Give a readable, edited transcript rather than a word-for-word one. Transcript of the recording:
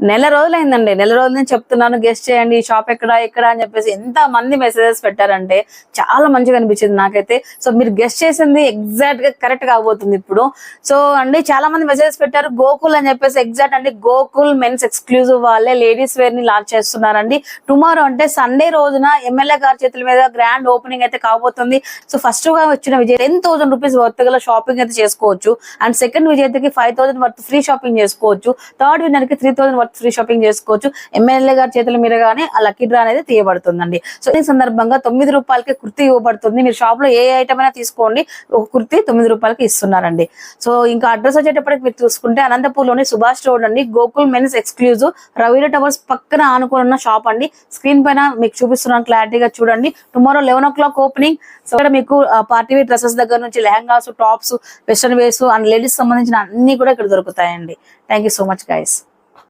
నెల రోజులైందండి. నెల రోజుల నుంచి చెప్తున్నాను గెస్ట్ చేయండి షాప్ ఎక్కడ అని చెప్పేసి ఎంత మంది మెసేజెస్ పెట్టారంటే చాలా మంచిగా అనిపించింది నాకైతే. సో మీరు గెస్ట్ చేసింది ఎగ్జాక్ట్ గా కరెక్ట్ కాబోతుంది ఇప్పుడు. సో అండి చాలా మంది మెసేజెస్ పెట్టారు గోకుల్ అని చెప్పేసి. ఎగ్జాక్ట్ అండి గోకుల్ మెన్స్ ఎక్స్క్లూజివ్ వాళ్ళే లేడీస్ వేర్ ని లాంచ్ చేస్తున్నారండి. టుమారో అంటే సండే రోజున ఎమ్మెల్యే గారి చేతుల మీద గ్రాండ్ ఓపెనింగ్ అయితే కాబోతుంది. సో ఫస్ట్ గా వచ్చిన విజయ్ 10,000 రూపీస్ వర్త్ గల షాపింగ్ అయితే చేసుకోవచ్చు. అండ్ సెకండ్ విజేతకి 5,000 వర్త్ ఫ్రీ షాపింగ్ చేసుకోవచ్చు. థర్డ్ విన్నర్ కి 3,000 వర్త్ ఫ్రీ షాపింగ్ చేసుకోవచ్చు. ఎమ్మెల్యే గారి చేతుల మీదుగానే ఆ లక్కీ డ్రా అనేది తీయబడుతుందండి. సో ఈ సందర్భంగా 9 రూపాయలకి కుర్తీ ఇవ్వబడుతుంది. మీరు షాప్ లో ఏ ఐటమ్ అయినా తీసుకోండి, ఒక కుర్తీ 9 రూపాయలకి ఇస్తున్నారండి. సో ఇంకా అడ్రస్ వచ్చేటప్పటికి మీరు చూసుకుంటే అనంతపూర్లోని సుభాష్ రోడ్ అండి, గోకుల్ మెన్స్ ఎక్స్క్లూజివ్ రవీరా టవర్స్ పక్కన ఆనుకున్న షాప్ అండి. స్క్రీన్ పైన మీకు చూపిస్తున్నాను, క్లారిటీగా చూడండి. Tomorrow 11 o'clock opening. సో ఇక్కడ మీకు పార్టీ వేర్ డ్రెస్సెస్ దగ్గర నుంచి lehengas, tops, western wears and ladies సంబంధించిన అన్ని కూడా ఇక్కడ దొరుకుతాయండి. Thank you so much guys.